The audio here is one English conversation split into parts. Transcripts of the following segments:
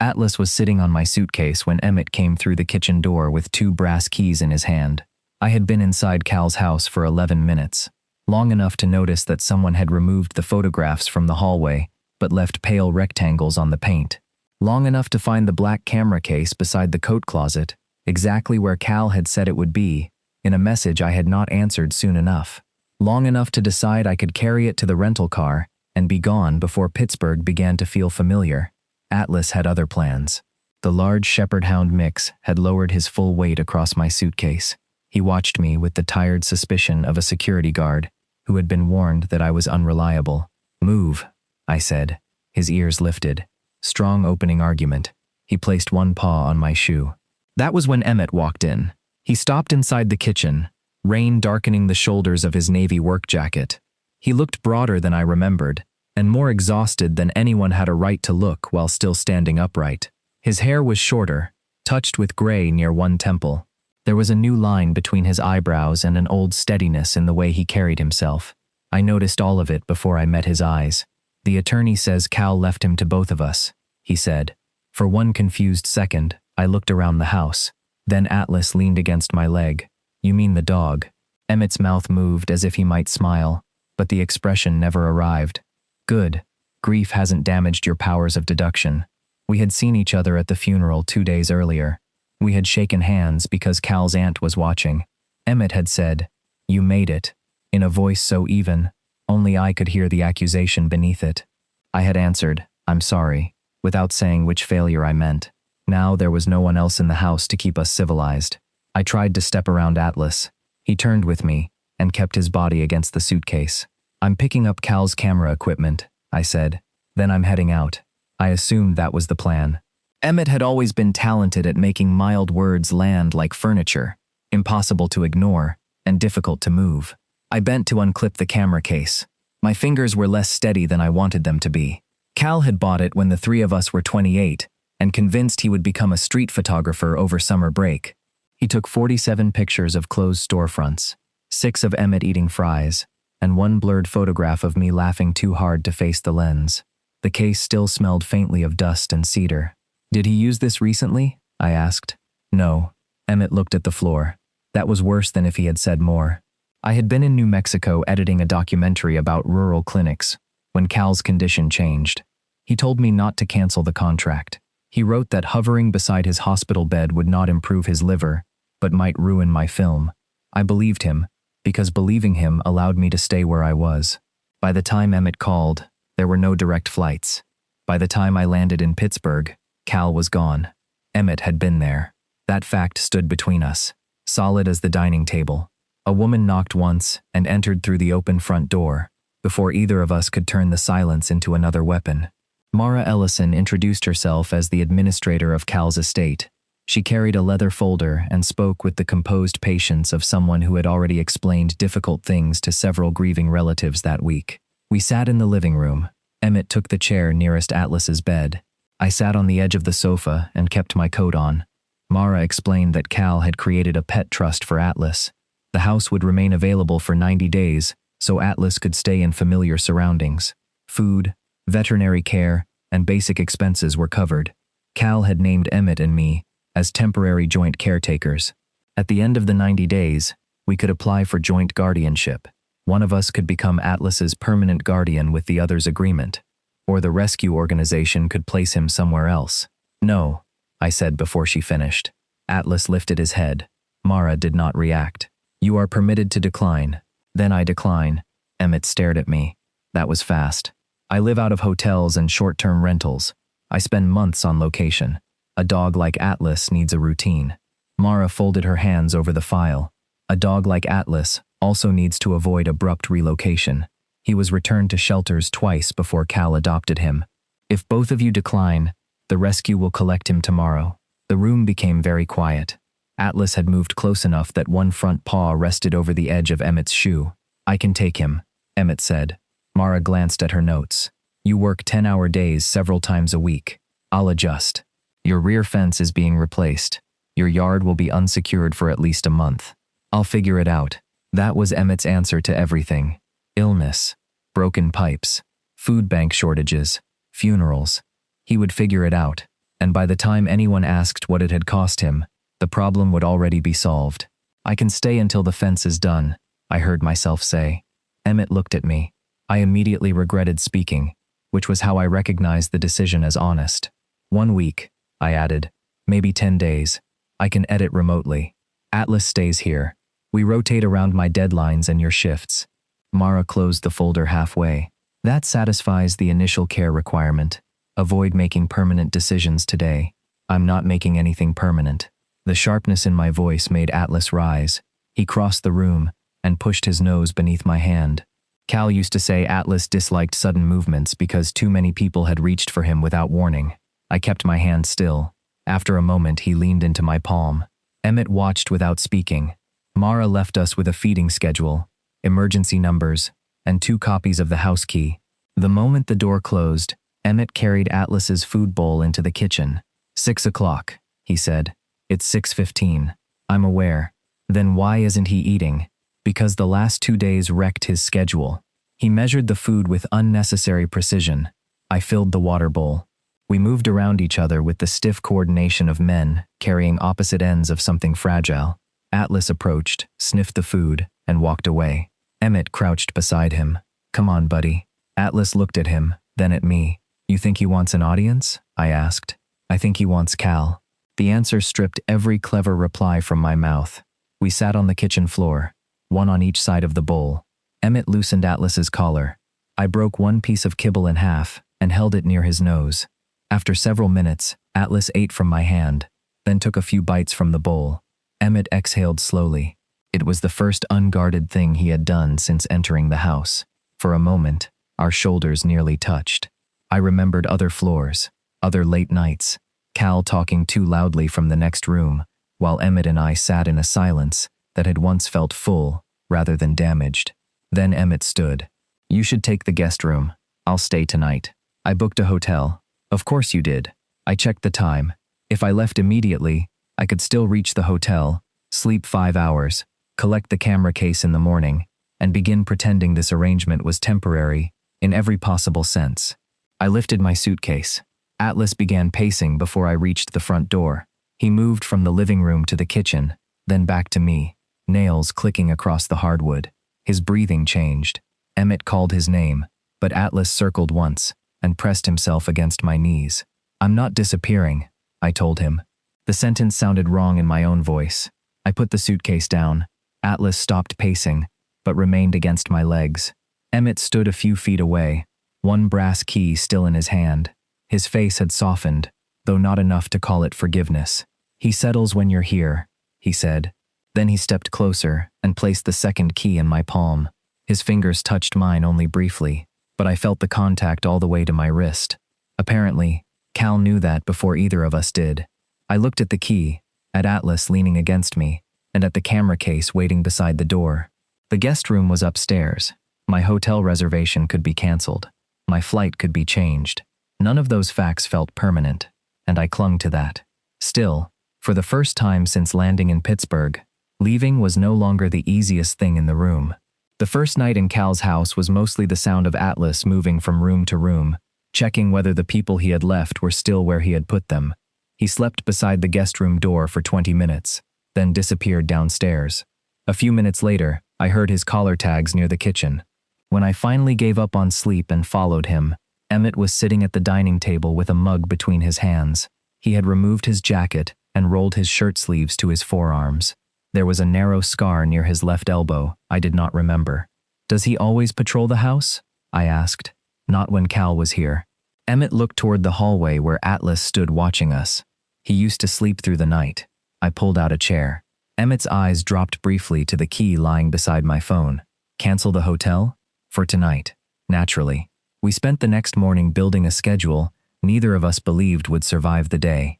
Atlas was sitting on my suitcase when Emmett came through the kitchen door with 2 brass keys in his hand. I had been inside Cal's house for 11 minutes, long enough to notice that someone had removed the photographs from the hallway but left pale rectangles on the paint. Long enough to find the black camera case beside the coat closet, exactly where Cal had said it would be, in a message I had not answered soon enough. Long enough to decide I could carry it to the rental car and be gone before Pittsburgh began to feel familiar. Atlas had other plans. The large shepherd hound mix had lowered his full weight across my suitcase. He watched me with the tired suspicion of a security guard who had been warned that I was unreliable. "Move," I said. His ears lifted. Strong opening argument. He placed one paw on my shoe. That was when Emmett walked in. He stopped inside the kitchen, rain darkening the shoulders of his navy work jacket. He looked broader than I remembered, and more exhausted than anyone had a right to look while still standing upright. His hair was shorter, touched with gray near one temple. There was a new line between his eyebrows and an old steadiness in the way he carried himself. I noticed all of it before I met his eyes. "The attorney says Cal left him to both of us," he said. For one confused second, I looked around the house. Then Atlas leaned against my leg. "You mean the dog?" Emmett's mouth moved as if he might smile, but the expression never arrived. "Good. Grief hasn't damaged your powers of deduction." We had seen each other at the funeral 2 days earlier. We had shaken hands because Cal's aunt was watching. Emmett had said, "You made it," in a voice so even, only I could hear the accusation beneath it. I had answered, "I'm sorry," without saying which failure I meant. Now there was no one else in the house to keep us civilized. I tried to step around Atlas. He turned with me and kept his body against the suitcase. "I'm picking up Cal's camera equipment," I said. "Then I'm heading out." I assumed that was the plan. Emmett had always been talented at making mild words land like furniture, impossible to ignore, and difficult to move. I bent to unclip the camera case. My fingers were less steady than I wanted them to be. Cal had bought it when the 3 of us were 28, and convinced he would become a street photographer over summer break. He took 47 pictures of closed storefronts, 6 of Emmett eating fries, and 1 blurred photograph of me laughing too hard to face the lens. The case still smelled faintly of dust and cedar. "Did he use this recently?" I asked. "No." Emmett looked at the floor. That was worse than if he had said more. I had been in New Mexico editing a documentary about rural clinics when Cal's condition changed. He told me not to cancel the contract. He wrote that hovering beside his hospital bed would not improve his liver, but might ruin my film. I believed him, because believing him allowed me to stay where I was. By the time Emmett called, there were no direct flights. By the time I landed in Pittsburgh, Cal was gone. Emmett had been there. That fact stood between us, solid as the dining table. A woman knocked once and entered through the open front door, before either of us could turn the silence into another weapon. Mara Ellison introduced herself as the administrator of Cal's estate. She carried a leather folder and spoke with the composed patience of someone who had already explained difficult things to several grieving relatives that week. We sat in the living room. Emmett took the chair nearest Atlas's bed. I sat on the edge of the sofa and kept my coat on. Mara explained that Cal had created a pet trust for Atlas. The house would remain available for 90 days, so Atlas could stay in familiar surroundings. Food, veterinary care, and basic expenses were covered. Cal had named Emmett and me as temporary joint caretakers. At the end of the 90 days, we could apply for joint guardianship. One of us could become Atlas's permanent guardian with the other's agreement, or the rescue organization could place him somewhere else. "No," I said before she finished. Atlas lifted his head. Mara did not react. "You are permitted to decline." "Then I decline." Emmett stared at me. That was fast. "I live out of hotels and short-term rentals. I spend months on location. A dog like Atlas needs a routine." Mara folded her hands over the file. "A dog like Atlas also needs to avoid abrupt relocation. He was returned to shelters twice before Cal adopted him. If both of you decline, the rescue will collect him tomorrow." The room became very quiet. Atlas had moved close enough that one front paw rested over the edge of Emmett's shoe. "I can take him," Emmett said. Mara glanced at her notes. "You work 10-hour days several times a week. I'll adjust. Your rear fence is being replaced. Your yard will be unsecured for at least a month. I'll figure it out." That was Emmett's answer to everything. Illness, broken pipes, food bank shortages, funerals. He would figure it out. and by the time anyone asked what it had cost him, the problem would already be solved. "I can stay until the fence is done," I heard myself say. Emmett looked at me. I immediately regretted speaking, which was how I recognized the decision as honest. "1 week," I added. "Maybe 10 days. I can edit remotely. Atlas stays here. We rotate around my deadlines and your shifts." Mara closed the folder halfway. "That satisfies the initial care requirement. Avoid making permanent decisions today." "I'm not making anything permanent." The sharpness in my voice made Atlas rise. He crossed the room and pushed his nose beneath my hand. Cal used to say Atlas disliked sudden movements because too many people had reached for him without warning. I kept my hand still. After a moment, he leaned into my palm. Emmett watched without speaking. Mara left us with a feeding schedule, emergency numbers, and 2 copies of the house key. The moment the door closed, Emmett carried Atlas's food bowl into the kitchen. 6 o'clock, he said. "It's 6:15. "I'm aware." "Then why isn't he eating?" "Because the last 2 days wrecked his schedule." He measured the food with unnecessary precision. I filled the water bowl. We moved around each other with the stiff coordination of men carrying opposite ends of something fragile. Atlas approached, sniffed the food, and walked away. Emmett crouched beside him. "Come on, buddy." Atlas looked at him, then at me. "You think he wants an audience?" I asked. "I think he wants Cal." The answer stripped every clever reply from my mouth. We sat on the kitchen floor, one on each side of the bowl. Emmett loosened Atlas's collar. I broke one piece of kibble in half and held it near his nose. After several minutes, Atlas ate from my hand, then took a few bites from the bowl. Emmett exhaled slowly. It was the first unguarded thing he had done since entering the house. For a moment, our shoulders nearly touched. I remembered other floors, other late nights, Cal talking too loudly from the next room, while Emmett and I sat in a silence that had once felt full rather than damaged. Then Emmett stood. "You should take the guest room. I'll stay tonight. I booked a hotel." "Of course you did." I checked the time. If I left immediately, I could still reach the hotel, sleep 5 hours, collect the camera case in the morning, and begin pretending this arrangement was temporary in every possible sense. I lifted my suitcase. Atlas began pacing before I reached the front door. He moved from the living room to the kitchen, then back to me, nails clicking across the hardwood. His breathing changed. Emmett called his name, but Atlas circled once and pressed himself against my knees. "I'm not disappearing," I told him. The sentence sounded wrong in my own voice. I put the suitcase down. Atlas stopped pacing, but remained against my legs. Emmett stood a few feet away, one brass key still in his hand. His face had softened, though not enough to call it forgiveness. "He settles when you're here," he said. Then he stepped closer and placed the second key in my palm. His fingers touched mine only briefly, but I felt the contact all the way to my wrist. Apparently, Cal knew that before either of us did. I looked at the key, at Atlas leaning against me, and at the camera case waiting beside the door. The guest room was upstairs. My hotel reservation could be canceled. My flight could be changed. None of those facts felt permanent, and I clung to that. Still, for the first time since landing in Pittsburgh, leaving was no longer the easiest thing in the room. The first night in Cal's house was mostly the sound of Atlas moving from room to room, checking whether the people he had left were still where he had put them. He slept beside the guest room door for 20 minutes, then disappeared downstairs. A few minutes later, I heard his collar tags near the kitchen. When I finally gave up on sleep and followed him, Emmett was sitting at the dining table with a mug between his hands. He had removed his jacket and rolled his shirt sleeves to his forearms. There was a narrow scar near his left elbow I did not remember. "Does he always patrol the house?" I asked. "Not when Cal was here." Emmett looked toward the hallway where Atlas stood watching us. "He used to sleep through the night." I pulled out a chair. Emmett's eyes dropped briefly to the key lying beside my phone. "Cancel the hotel?" "For tonight." Naturally. We spent the next morning building a schedule neither of us believed would survive the day.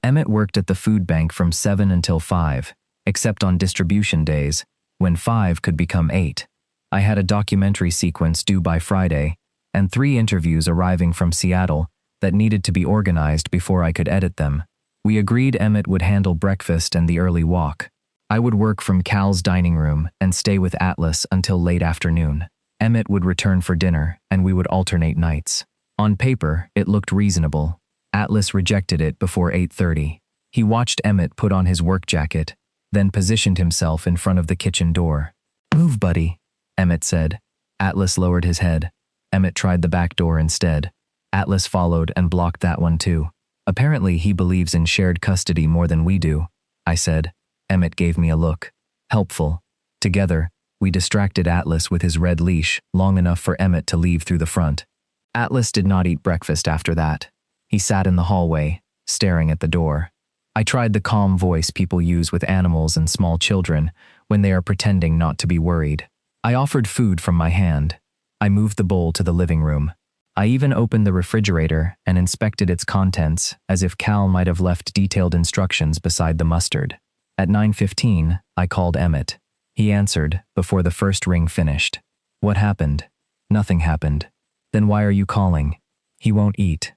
Emmett worked at the food bank from 7 until 5, except on distribution days, when 5 could become 8. I had a documentary sequence due by Friday, and 3 interviews arriving from Seattle that needed to be organized before I could edit them. We agreed Emmett would handle breakfast and the early walk. I would work from Cal's dining room and stay with Atlas until late afternoon. Emmett would return for dinner, and we would alternate nights. On paper, it looked reasonable. Atlas rejected it before 8:30. He watched Emmett put on his work jacket, then positioned himself in front of the kitchen door. "Move, buddy," Emmett said. Atlas lowered his head. Emmett tried the back door instead. Atlas followed and blocked that one too. "Apparently he believes in shared custody more than we do," I said. Emmett gave me a look. Helpful. Together, we distracted Atlas with his red leash long enough for Emmett to leave through the front. Atlas did not eat breakfast after that. He sat in the hallway, staring at the door. I tried the calm voice people use with animals and small children when they are pretending not to be worried. I offered food from my hand. I moved the bowl to the living room. I even opened the refrigerator and inspected its contents as if Cal might have left detailed instructions beside the mustard. At 9:15, I called Emmett. He answered before the first ring finished. "What happened?" "Nothing happened." "Then why are you calling?" "He won't eat."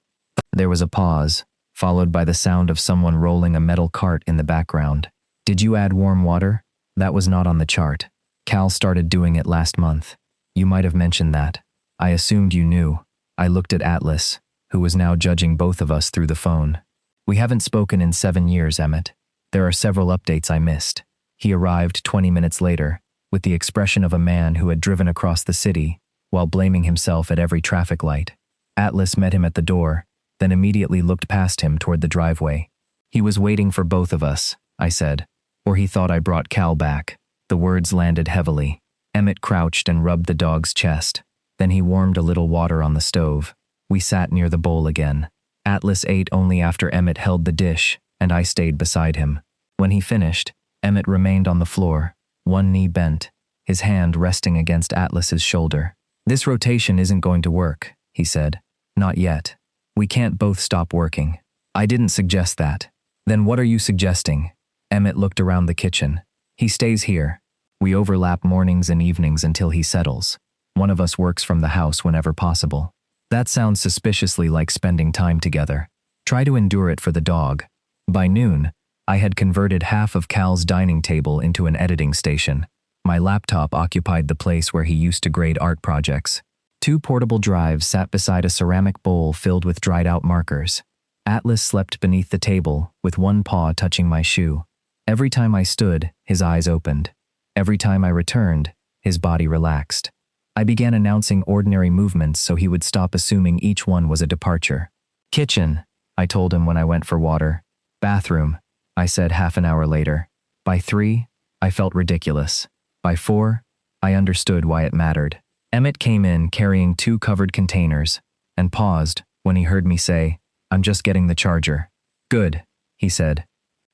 There was a pause, followed by the sound of someone rolling a metal cart in the background. "Did you add warm water?" "That was not on the chart. Cal started doing it last month." "You might have mentioned that." "I assumed you knew." I looked at Atlas, who was now judging both of us through the phone. "We haven't spoken in 7 years, Emmett. There are several updates I missed." He arrived 20 minutes later, with the expression of a man who had driven across the city, while blaming himself at every traffic light. Atlas met him at the door, then immediately looked past him toward the driveway. "He was waiting for both of us," I said. "Or he thought I brought Cal back." The words landed heavily. Emmett crouched and rubbed the dog's chest. Then he warmed a little water on the stove. We sat near the bowl again. Atlas ate only after Emmett held the dish, and I stayed beside him. When he finished, Emmett remained on the floor, one knee bent, his hand resting against Atlas's shoulder. "This rotation isn't going to work," he said. "Not yet. We can't both stop working." "I didn't suggest that." "Then what are you suggesting?" Emmett looked around the kitchen. "He stays here. We overlap mornings and evenings until he settles. One of us works from the house whenever possible." "That sounds suspiciously like spending time together. Try to endure it for the dog." By noon, I had converted half of Cal's dining table into an editing station. My laptop occupied the place where he used to grade art projects. 2 portable drives sat beside a ceramic bowl filled with dried-out markers. Atlas slept beneath the table, with one paw touching my shoe. Every time I stood, his eyes opened. Every time I returned, his body relaxed. I began announcing ordinary movements so he would stop assuming each one was a departure. "Kitchen," I told him when I went for water. "Bathroom," I said half an hour later. By 3, I felt ridiculous. By 4, I understood why it mattered. Emmett came in carrying 2 covered containers and paused when he heard me say, "I'm just getting the charger." "Good," he said.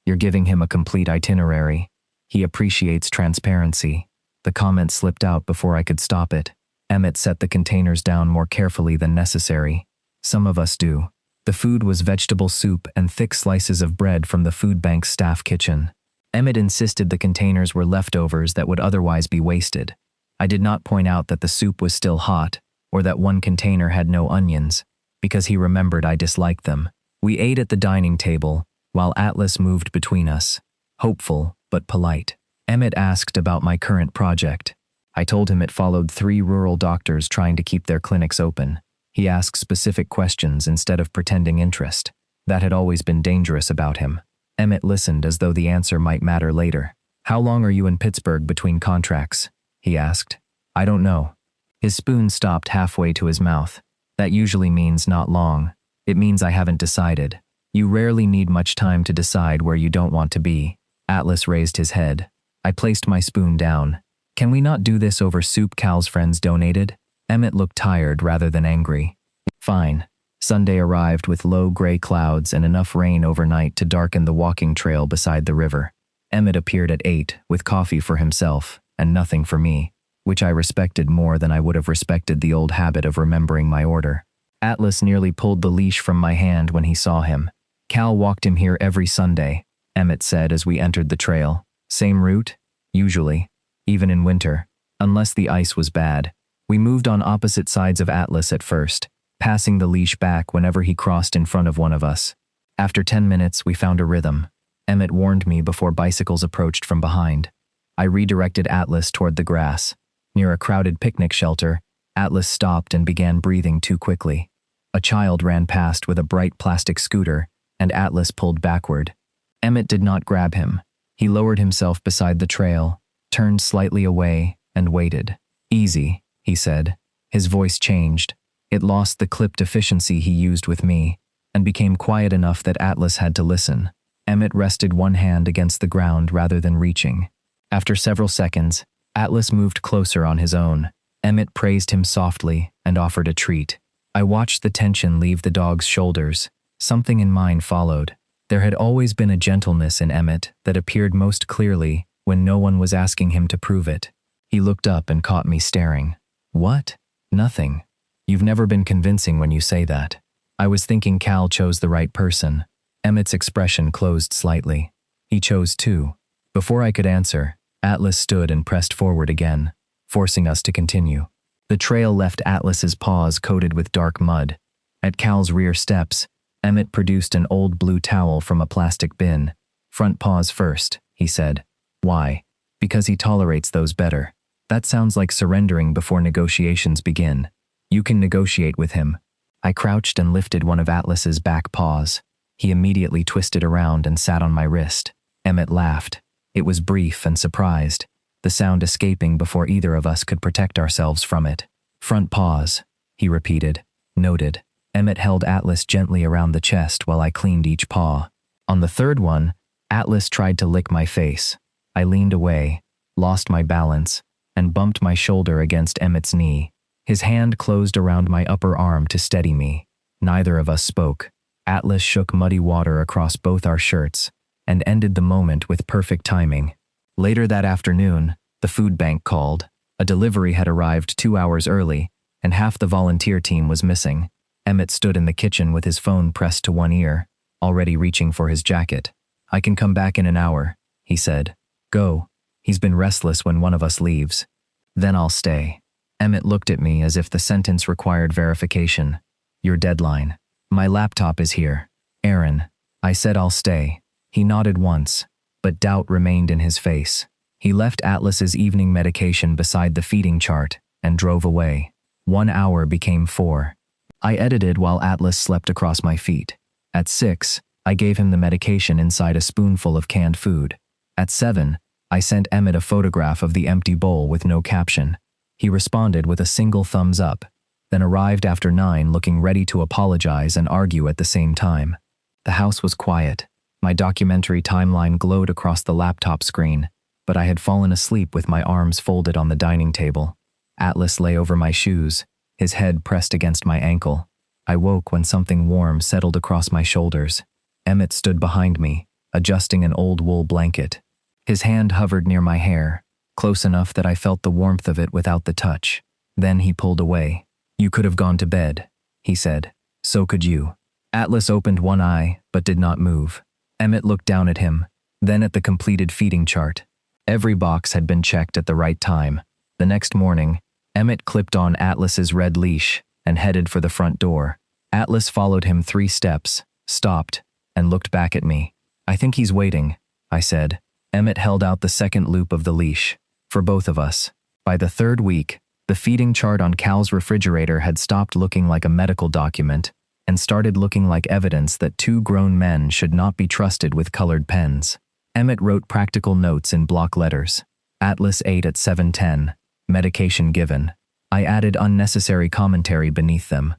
"You're giving him a complete itinerary. He appreciates transparency." The comment slipped out before I could stop it. Emmett set the containers down more carefully than necessary. Some of us do. The food was vegetable soup and thick slices of bread from the food bank's staff kitchen. Emmett insisted the containers were leftovers that would otherwise be wasted. I did not point out that the soup was still hot, or that one container had no onions, because he remembered I disliked them. We ate at the dining table, while Atlas moved between us, hopeful but polite. Emmett asked about my current project. I told him it followed 3 rural doctors trying to keep their clinics open. He asked specific questions instead of pretending interest. That had always been dangerous about him. Emmett listened as though the answer might matter later. "How long are you in Pittsburgh between contracts?" he asked. "I don't know." His spoon stopped halfway to his mouth. "That usually means not long. It means I haven't decided." "You rarely need much time to decide where you don't want to be." Atlas raised his head. I placed my spoon down. "Can we not do this over soup Cal's friends donated?" Emmett looked tired rather than angry. "Fine." Sunday arrived with low gray clouds and enough rain overnight to darken the walking trail beside the river. Emmett appeared at 8 with coffee for himself and nothing for me, which I respected more than I would have respected the old habit of remembering my order. Atlas nearly pulled the leash from my hand when he saw him. "Cal walked him here every Sunday," Emmett said as we entered the trail. "Same route? Usually. Even in winter. Unless the ice was bad." We moved on opposite sides of Atlas at first, passing the leash back whenever he crossed in front of one of us. After 10 minutes, we found a rhythm. Emmett warned me before bicycles approached from behind. I redirected Atlas toward the grass. Near a crowded picnic shelter, Atlas stopped and began breathing too quickly. A child ran past with a bright plastic scooter, and Atlas pulled backward. Emmett did not grab him. He lowered himself beside the trail, turned slightly away, and waited. "Easy," he said. His voice changed. It lost the clipped efficiency he used with me, and became quiet enough that Atlas had to listen. Emmett rested one hand against the ground rather than reaching. After several seconds, Atlas moved closer on his own. Emmett praised him softly and offered a treat. I watched the tension leave the dog's shoulders. Something in mine followed. There had always been a gentleness in Emmett that appeared most clearly when no one was asking him to prove it. He looked up and caught me staring. "What?" "Nothing. You've never been convincing when you say that." I was thinking Cal chose the right person. Emmett's expression closed slightly. He chose too. Before I could answer, Atlas stood and pressed forward again, forcing us to continue. The trail left Atlas's paws coated with dark mud. At Cal's rear steps, Emmett produced an old blue towel from a plastic bin. "Front paws first," he said. "Why?" "Because he tolerates those better." "That sounds like surrendering before negotiations begin." "You can negotiate with him." I crouched and lifted one of Atlas's back paws. He immediately twisted around and sat on my wrist. Emmett laughed. It was brief and surprised, the sound escaping before either of us could protect ourselves from it. "Front paws," he repeated. Noted. Emmett held Atlas gently around the chest while I cleaned each paw. On the third one, Atlas tried to lick my face. I leaned away, lost my balance, and bumped my shoulder against Emmett's knee. His hand closed around my upper arm to steady me. Neither of us spoke. Atlas shook muddy water across both our shirts and ended the moment with perfect timing. Later that afternoon, the food bank called. A delivery had arrived 2 hours early, and half the volunteer team was missing. Emmett stood in the kitchen with his phone pressed to one ear, already reaching for his jacket. "I can come back in an hour," he said. "Go. He's been restless when one of us leaves." "Then I'll stay." Emmett looked at me as if the sentence required verification. "Your deadline." "My laptop is here." "Aaron." I said I'll stay. He nodded once, but doubt remained in his face. He left Atlas's evening medication beside the feeding chart and drove away. 1 hour became 4. I edited while Atlas slept across my feet. At 6, I gave him the medication inside a spoonful of canned food. At 7, I sent Emmett a photograph of the empty bowl with no caption. He responded with a single thumbs up, then arrived after 9 looking ready to apologize and argue at the same time. The house was quiet. My documentary timeline glowed across the laptop screen, but I had fallen asleep with my arms folded on the dining table. Atlas lay over my shoes, his head pressed against my ankle. I woke when something warm settled across my shoulders. Emmett stood behind me, adjusting an old wool blanket. His hand hovered near my hair, close enough that I felt the warmth of it without the touch. Then he pulled away. "You could have gone to bed," he said. "So could you." Atlas opened one eye, but did not move. Emmett looked down at him, then at the completed feeding chart. Every box had been checked at the right time. The next morning, Emmett clipped on Atlas's red leash and headed for the front door. Atlas followed him 3 steps, stopped, and looked back at me. "I think he's waiting," I said. Emmett held out the second loop of the leash. For both of us. By the 3rd week, the feeding chart on Cal's refrigerator had stopped looking like a medical document and started looking like evidence that 2 grown men should not be trusted with colored pens. Emmett wrote practical notes in block letters. Atlas ate at 7:10. Medication given. I added unnecessary commentary beneath them.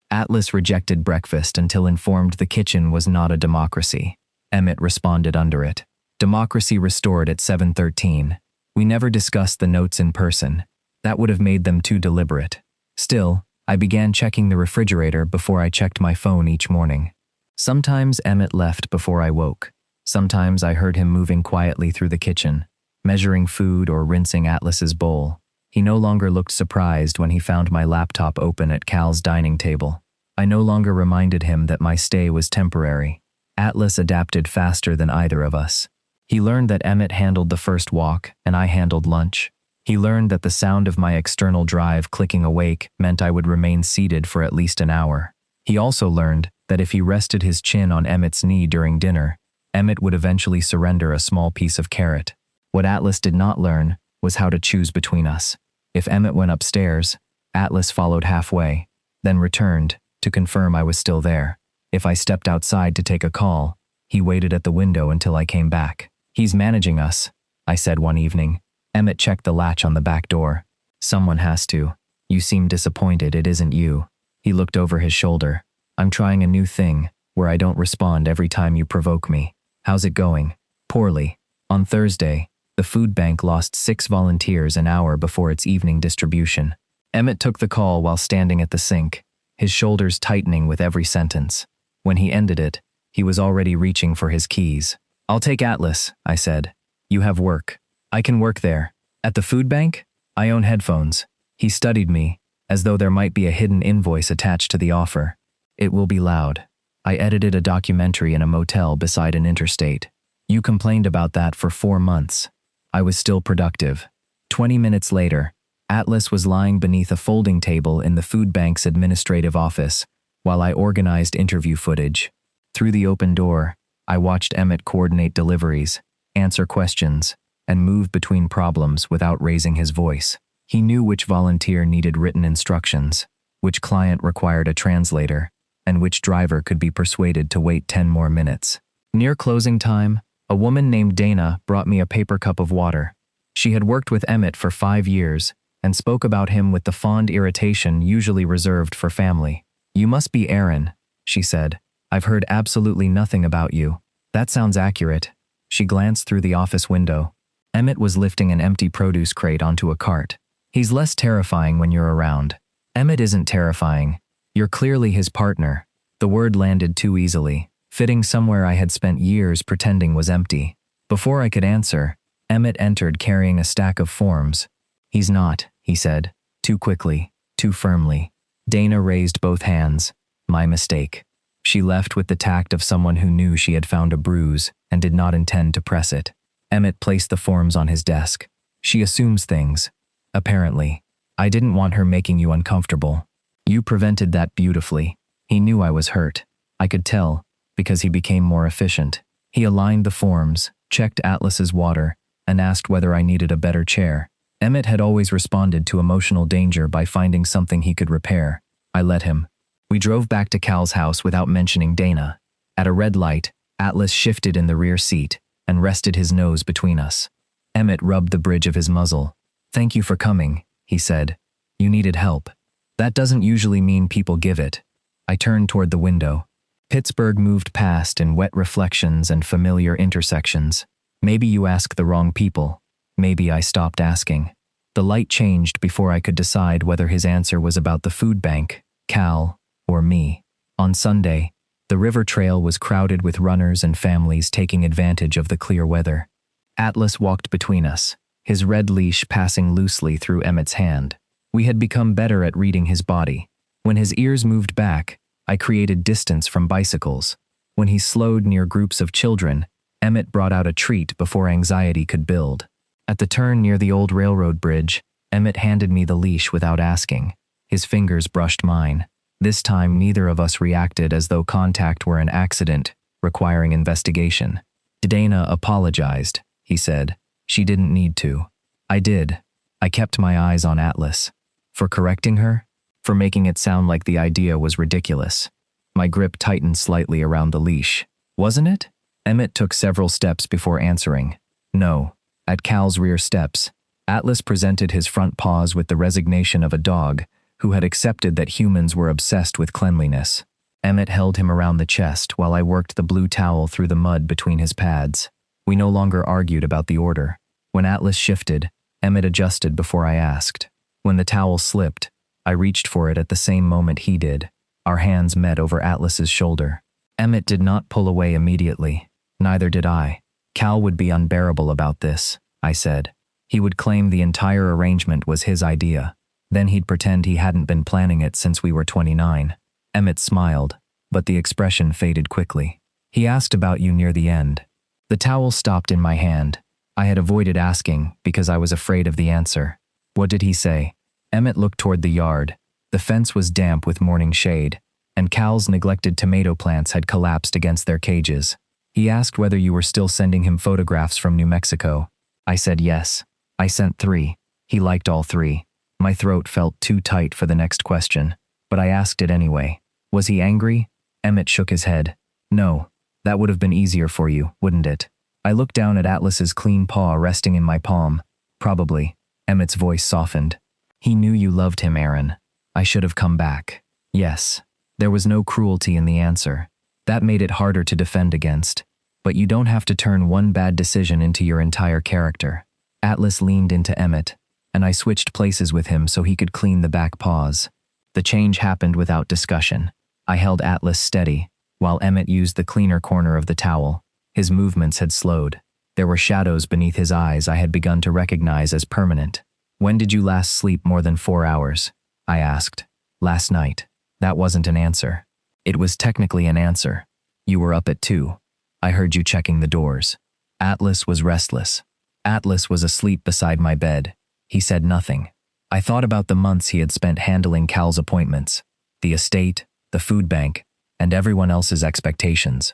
Atlas rejected breakfast until informed the kitchen was not a democracy. Emmett responded under it. Democracy restored at 7:13. We never discussed the notes in person. That would have made them too deliberate. Still, I began checking the refrigerator before I checked my phone each morning. Sometimes Emmett left before I woke. Sometimes I heard him moving quietly through the kitchen, measuring food or rinsing Atlas's bowl. He no longer looked surprised when he found my laptop open at Cal's dining table. I no longer reminded him that my stay was temporary. Atlas adapted faster than either of us. He learned that Emmett handled the first walk and I handled lunch. He learned that the sound of my external drive clicking awake meant I would remain seated for at least an hour. He also learned that if he rested his chin on Emmett's knee during dinner, Emmett would eventually surrender a small piece of carrot. What Atlas did not learn was how to choose between us. If Emmett went upstairs, Atlas followed halfway, then returned, to confirm I was still there. If I stepped outside to take a call, he waited at the window until I came back. "He's managing us," I said one evening. Emmett checked the latch on the back door. "Someone has to. You seem disappointed it isn't you." He looked over his shoulder. "I'm trying a new thing, where I don't respond every time you provoke me. How's it going?" "Poorly. On Thursday, the food bank lost 6 volunteers an hour before its evening distribution." Emmett took the call while standing at the sink, his shoulders tightening with every sentence. When he ended it, he was already reaching for his keys. "I'll take Atlas," I said. "You have work." "I can work there." "At the food bank?" "I own headphones." He studied me, as though there might be a hidden invoice attached to the offer. "It will be loud. I edited a documentary in a motel beside an interstate. You complained about that for 4 months. I was still productive." 20 minutes later, Atlas was lying beneath a folding table in the food bank's administrative office while I organized interview footage. Through the open door, I watched Emmett coordinate deliveries, answer questions, and move between problems without raising his voice. He knew which volunteer needed written instructions, which client required a translator, and which driver could be persuaded to wait 10 more minutes. Near closing time, a woman named Dana brought me a paper cup of water. She had worked with Emmett for 5 years and spoke about him with the fond irritation usually reserved for family. "You must be Aaron," she said. "I've heard absolutely nothing about you." "That sounds accurate." She glanced through the office window. Emmett was lifting an empty produce crate onto a cart. "He's less terrifying when you're around." "Emmett isn't terrifying. You're clearly his partner." The word landed too easily, fitting somewhere I had spent years pretending was empty. Before I could answer, Emmett entered carrying a stack of forms. "He's not," he said, too quickly, too firmly. Dana raised both hands. "My mistake." She left with the tact of someone who knew she had found a bruise and did not intend to press it. Emmett placed the forms on his desk. "She assumes things. Apparently. I didn't want her making you uncomfortable. You prevented that beautifully." He knew I was hurt. I could tell, because he became more efficient. He aligned the forms, checked Atlas's water, and asked whether I needed a better chair. Emmett had always responded to emotional danger by finding something he could repair. I let him. We drove back to Cal's house without mentioning Dana. At a red light, Atlas shifted in the rear seat and rested his nose between us. Emmett rubbed the bridge of his muzzle. "Thank you for coming," he said. "You needed help. That doesn't usually mean people give it." I turned toward the window. Pittsburgh moved past in wet reflections and familiar intersections. Maybe you ask the wrong people. Maybe I stopped asking. The light changed before I could decide whether his answer was about the food bank, Cal, or me. On Sunday, the river trail was crowded with runners and families taking advantage of the clear weather. Atlas walked between us, his red leash passing loosely through Emmett's hand. We had become better at reading his body. When his ears moved back, I created distance from bicycles. When he slowed near groups of children, Emmett brought out a treat before anxiety could build. At the turn near the old railroad bridge, Emmett handed me the leash without asking. His fingers brushed mine. This time neither of us reacted as though contact were an accident, requiring investigation. "Dana apologized," he said. "She didn't need to." I did. I kept my eyes on Atlas. For correcting her? For making it sound like the idea was ridiculous. My grip tightened slightly around the leash. "Wasn't it?" Emmett took several steps before answering. "No." At Cal's rear steps, Atlas presented his front paws with the resignation of a dog who had accepted that humans were obsessed with cleanliness. Emmett held him around the chest while I worked the blue towel through the mud between his pads. We no longer argued about the order. When Atlas shifted, Emmett adjusted before I asked. When the towel slipped, I reached for it at the same moment he did. Our hands met over Atlas's shoulder. Emmett did not pull away immediately. Neither did I. Cal would be unbearable about this, I said. He would claim the entire arrangement was his idea. Then he'd pretend he hadn't been planning it since we were 29. Emmett smiled, but the expression faded quickly. He asked about you near the end. The towel stopped in my hand. I had avoided asking because I was afraid of the answer. What did he say? Emmett looked toward the yard. The fence was damp with morning shade, and Cal's neglected tomato plants had collapsed against their cages. He asked whether you were still sending him photographs from New Mexico. I said yes. I sent 3. He liked all 3. My throat felt too tight for the next question, but I asked it anyway. Was he angry? Emmett shook his head. No, that would have been easier for you, wouldn't it? I looked down at Atlas's clean paw resting in my palm. Probably. Emmett's voice softened. He knew you loved him, Aaron. I should have come back. Yes. There was no cruelty in the answer. That made it harder to defend against. But you don't have to turn one bad decision into your entire character. Atlas leaned into Emmett, and I switched places with him so he could clean the back paws. The change happened without discussion. I held Atlas steady, while Emmett used the cleaner corner of the towel. His movements had slowed. There were shadows beneath his eyes I had begun to recognize as permanent. When did you last sleep more than 4 hours? I asked. Last night. That wasn't an answer. It was technically an answer. You were up at 2. I heard you checking the doors. Atlas was restless. Atlas was asleep beside my bed. He said nothing. I thought about the months he had spent handling Cal's appointments, the estate, the food bank, and everyone else's expectations.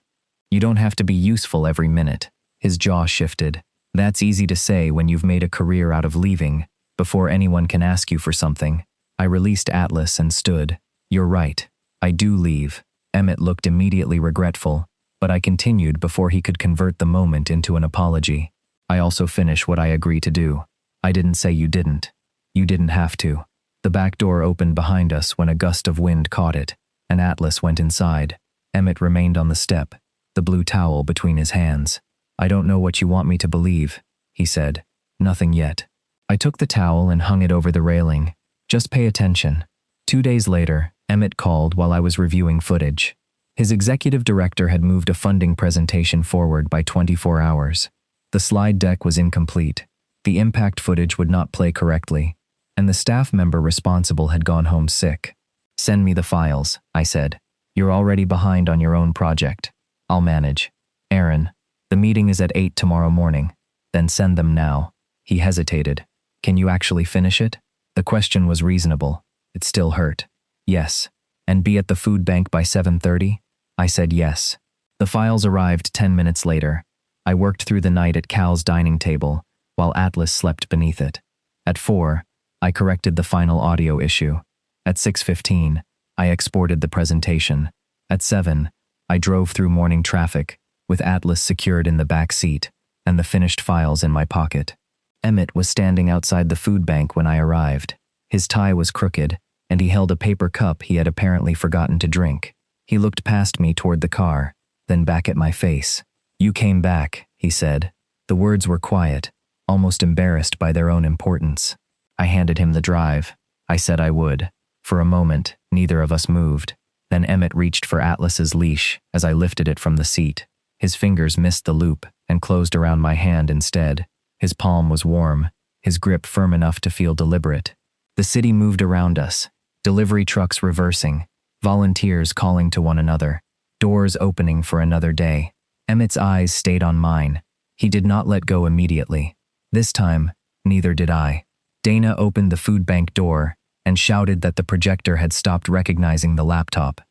You don't have to be useful every minute. His jaw shifted. That's easy to say when you've made a career out of leaving, before anyone can ask you for something. I released Atlas and stood. You're right. I do leave. Emmett looked immediately regretful, but I continued before he could convert the moment into an apology. I also finish what I agree to do. I didn't say you didn't. You didn't have to. The back door opened behind us when a gust of wind caught it, and Atlas went inside. Emmett remained on the step, the blue towel between his hands. I don't know what you want me to believe, he said. Nothing yet. I took the towel and hung it over the railing. Just pay attention. 2 days later, Emmett called while I was reviewing footage. His executive director had moved a funding presentation forward by 24 hours. The slide deck was incomplete. The impact footage would not play correctly, and the staff member responsible had gone home sick. Send me the files, I said. You're already behind on your own project. I'll manage. Aaron, the meeting is at 8 tomorrow morning. Then send them now. He hesitated. Can you actually finish it? The question was reasonable. It still hurt. Yes. And be at the food bank by 7:30? I said yes. The files arrived 10 minutes later. I worked through the night at Cal's dining table, while Atlas slept beneath it. At 4, I corrected the final audio issue. At 6:15, I exported the presentation. At 7, I drove through morning traffic, with Atlas secured in the back seat, and the finished files in my pocket. Emmett was standing outside the food bank when I arrived. His tie was crooked, and he held a paper cup he had apparently forgotten to drink. He looked past me toward the car, then back at my face. You came back, he said. The words were quiet, almost embarrassed by their own importance. I handed him the drive. I said I would. For a moment, neither of us moved. Then Emmett reached for Atlas's leash as I lifted it from the seat. His fingers missed the loop and closed around my hand instead. His palm was warm, his grip firm enough to feel deliberate. The city moved around us, delivery trucks reversing, volunteers calling to one another, doors opening for another day. Emmett's eyes stayed on mine. He did not let go immediately. This time, neither did I. Dana opened the food bank door and shouted that the projector had stopped recognizing the laptop.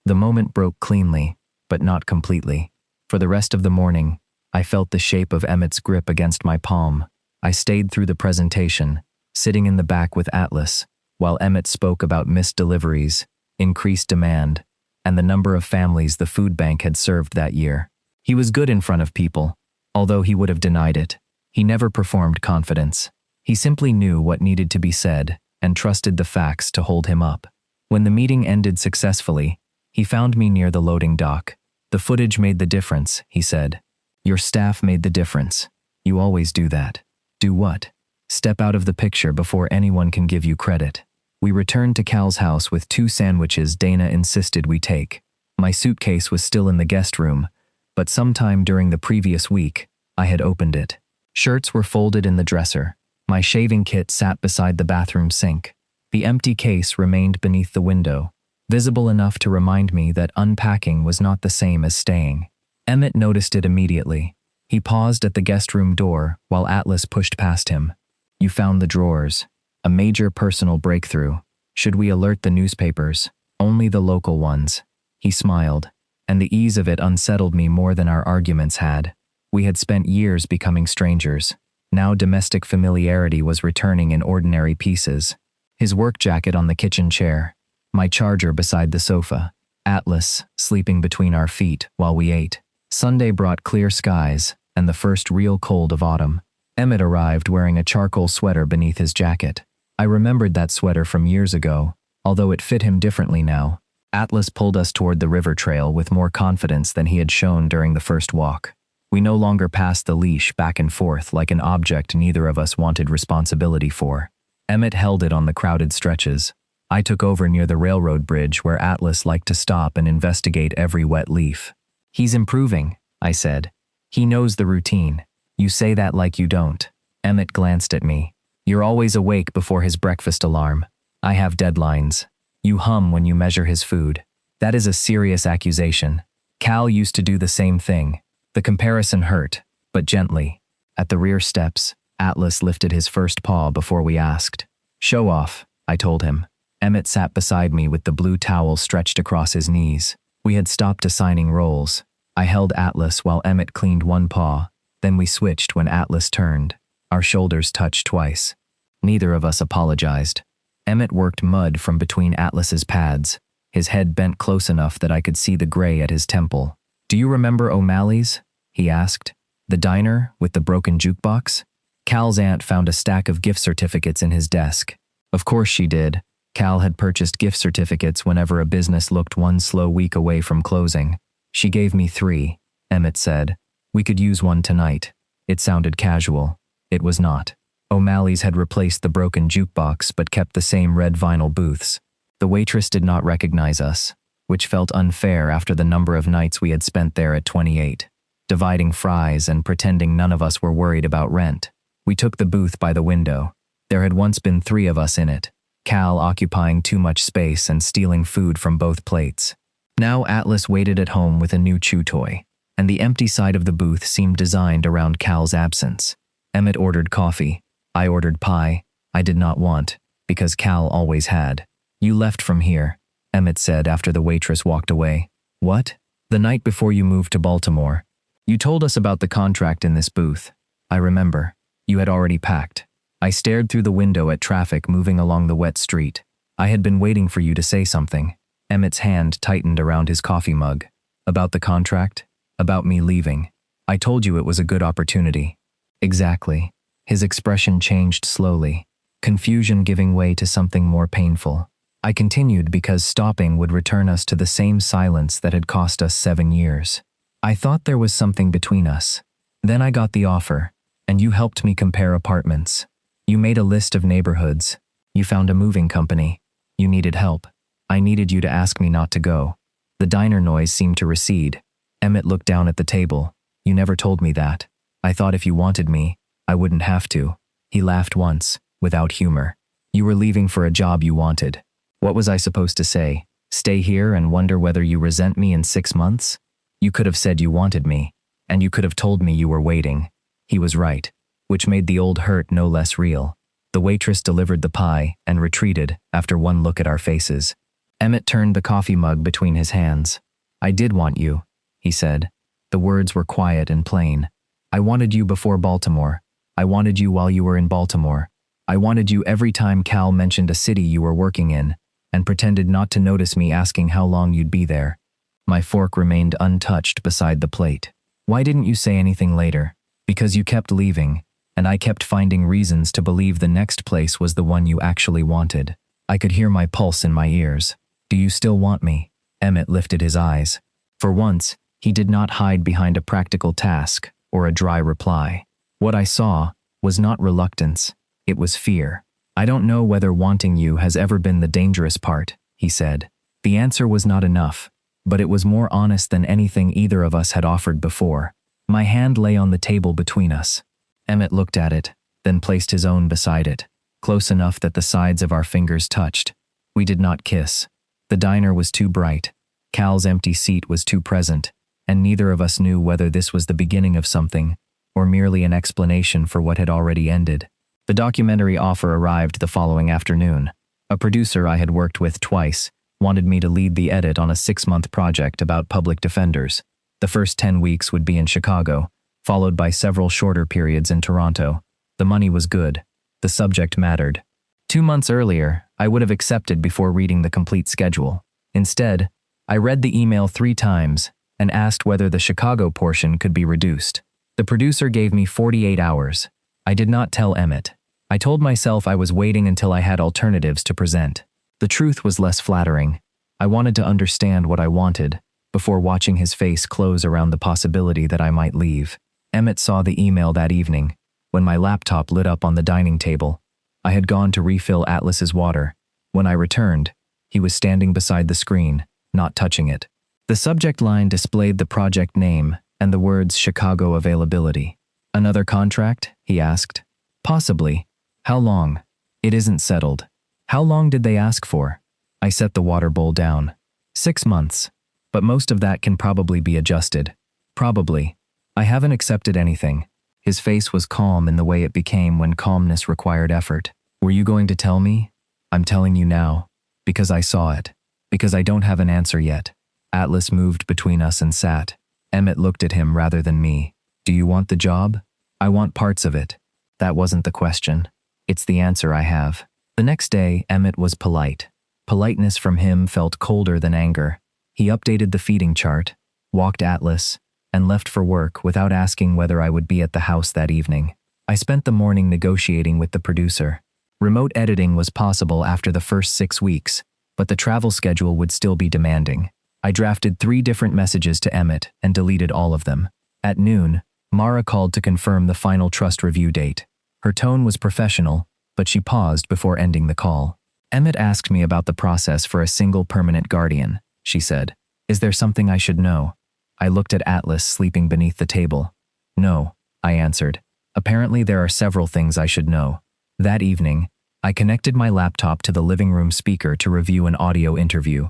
The moment broke cleanly, but not completely. For the rest of the morning, I felt the shape of Emmett's grip against my palm. I stayed through the presentation, sitting in the back with Atlas, while Emmett spoke about missed deliveries, increased demand, and the number of families the food bank had served that year. He was good in front of people, although he would have denied it. He never performed confidence. He simply knew what needed to be said and trusted the facts to hold him up. When the meeting ended successfully, he found me near the loading dock. The footage made the difference, he said. Your staff made the difference. You always do that. Do what? Step out of the picture before anyone can give you credit. We returned to Cal's house with 2 sandwiches Dana insisted we take. My suitcase was still in the guest room, but sometime during the previous week, I had opened it. Shirts were folded in the dresser. My shaving kit sat beside the bathroom sink. The empty case remained beneath the window, visible enough to remind me that unpacking was not the same as staying. Emmett noticed it immediately. He paused at the guest room door while Atlas pushed past him. You found the drawers. A major personal breakthrough. Should we alert the newspapers? Only the local ones. He smiled, and the ease of it unsettled me more than our arguments had. We had spent years becoming strangers. Now domestic familiarity was returning in ordinary pieces. His work jacket on the kitchen chair. My charger beside the sofa. Atlas, sleeping between our feet while we ate. Sunday brought clear skies and the first real cold of autumn. Emmett arrived wearing a charcoal sweater beneath his jacket. I remembered that sweater from years ago, although it fit him differently now. Atlas pulled us toward the river trail with more confidence than he had shown during the first walk. We no longer passed the leash back and forth like an object neither of us wanted responsibility for. Emmett held it on the crowded stretches. I took over near the railroad bridge where Atlas liked to stop and investigate every wet leaf. "He's improving," I said. "He knows the routine." "You say that like you don't." Emmett glanced at me. "You're always awake before his breakfast alarm. I have deadlines. You hum when you measure his food." That is a serious accusation. Cal used to do the same thing. The comparison hurt, but gently. At the rear steps, Atlas lifted his first paw before we asked. "Show off," I told him. Emmett sat beside me with the blue towel stretched across his knees. We had stopped assigning roles. I held Atlas while Emmett cleaned one paw. Then we switched when Atlas turned. Our shoulders touched twice. Neither of us apologized. Emmett worked mud from between Atlas's pads, his head bent close enough that I could see the gray at his temple. "Do you remember O'Malley's?" he asked. "The diner with the broken jukebox?" Cal's aunt found a stack of gift certificates in his desk. Of course she did. Cal had purchased gift certificates whenever a business looked one slow week away from closing. "She gave me 3, Emmett said. "We could use one tonight." It sounded casual. It was not. O'Malley's had replaced the broken jukebox but kept the same red vinyl booths. The waitress did not recognize us, which felt unfair after the number of nights we had spent there at 28, dividing fries and pretending none of us were worried about rent. We took the booth by the window. There had once been 3 of us in it, Cal occupying too much space and stealing food from both plates. Now Atlas waited at home with a new chew toy, and the empty side of the booth seemed designed around Cal's absence. Emmett ordered coffee. I ordered pie. I did not want, because Cal always had. "You left from here," Emmett said after the waitress walked away. "What?" "The night before you moved to Baltimore. You told us about the contract in this booth. I remember. You had already packed." I stared through the window at traffic moving along the wet street. "I had been waiting for you to say something." Emmett's hand tightened around his coffee mug. "About the contract? About me leaving. I told you it was a good opportunity." "Exactly." His expression changed slowly, confusion giving way to something more painful. I continued because stopping would return us to the same silence that had cost us 7 years. "I thought there was something between us. Then I got the offer, and you helped me compare apartments. You made a list of neighborhoods. You found a moving company. You needed help. I needed you to ask me not to go." The diner noise seemed to recede. Emmett looked down at the table. "You never told me that. I thought if you wanted me, I wouldn't have to." He laughed once, without humor. "You were leaving for a job you wanted. What was I supposed to say? Stay here and wonder whether you resent me in 6 months? You could have said you wanted me, and you could have told me you were waiting." He was right, which made the old hurt no less real. The waitress delivered the pie and retreated after one look at our faces. Emmett turned the coffee mug between his hands. "I did want you," he said. The words were quiet and plain. "I wanted you before Baltimore. I wanted you while you were in Baltimore. I wanted you every time Cal mentioned a city you were working in, and pretended not to notice me asking how long you'd be there." My fork remained untouched beside the plate. "Why didn't you say anything later?" "Because you kept leaving, and I kept finding reasons to believe the next place was the one you actually wanted." I could hear my pulse in my ears. "Do you still want me?" Emmett lifted his eyes. For once, he did not hide behind a practical task or a dry reply. What I saw was not reluctance, it was fear. "I don't know whether wanting you has ever been the dangerous part," he said. The answer was not enough, but it was more honest than anything either of us had offered before. My hand lay on the table between us. Emmett looked at it, then placed his own beside it, close enough that the sides of our fingers touched. We did not kiss. The diner was too bright. Cal's empty seat was too present, and neither of us knew whether this was the beginning of something or merely an explanation for what had already ended. The documentary offer arrived the following afternoon. A producer I had worked with twice wanted me to lead the edit on a 6-month project about public defenders. The first 10 weeks would be in Chicago, followed by several shorter periods in Toronto. The money was good. The subject mattered. 2 months earlier, I would have accepted before reading the complete schedule. Instead, I read the email 3 times and asked whether the Chicago portion could be reduced. The producer gave me 48 hours. I did not tell Emmett. I told myself I was waiting until I had alternatives to present. The truth was less flattering. I wanted to understand what I wanted before watching his face close around the possibility that I might leave. Emmett saw the email that evening, when my laptop lit up on the dining table. I had gone to refill Atlas's water. When I returned, he was standing beside the screen, not touching it. The subject line displayed the project name and the words Chicago availability. Another contract? He asked. Possibly. How long? It isn't settled. How long did they ask for? I set the water bowl down. 6 months. But most of that can probably be adjusted. Probably. I haven't accepted anything. His face was calm in the way it became when calmness required effort. Were you going to tell me? I'm telling you now. Because I saw it. Because I don't have an answer yet. Atlas moved between us and sat. Emmett looked at him rather than me. Do you want the job? I want parts of it. That wasn't the question. It's the answer I have. The next day, Emmett was polite. Politeness from him felt colder than anger. He updated the feeding chart, walked Atlas, and left for work without asking whether I would be at the house that evening. I spent the morning negotiating with the producer. Remote editing was possible after the first 6 weeks, but the travel schedule would still be demanding. I drafted 3 different messages to Emmett and deleted all of them. At noon, Mara called to confirm the final trust review date. Her tone was professional, but she paused before ending the call. Emmett asked me about the process for a single permanent guardian, she said. Is there something I should know? I looked at Atlas sleeping beneath the table. No, I answered. Apparently there are several things I should know. That evening, I connected my laptop to the living room speaker to review an audio interview.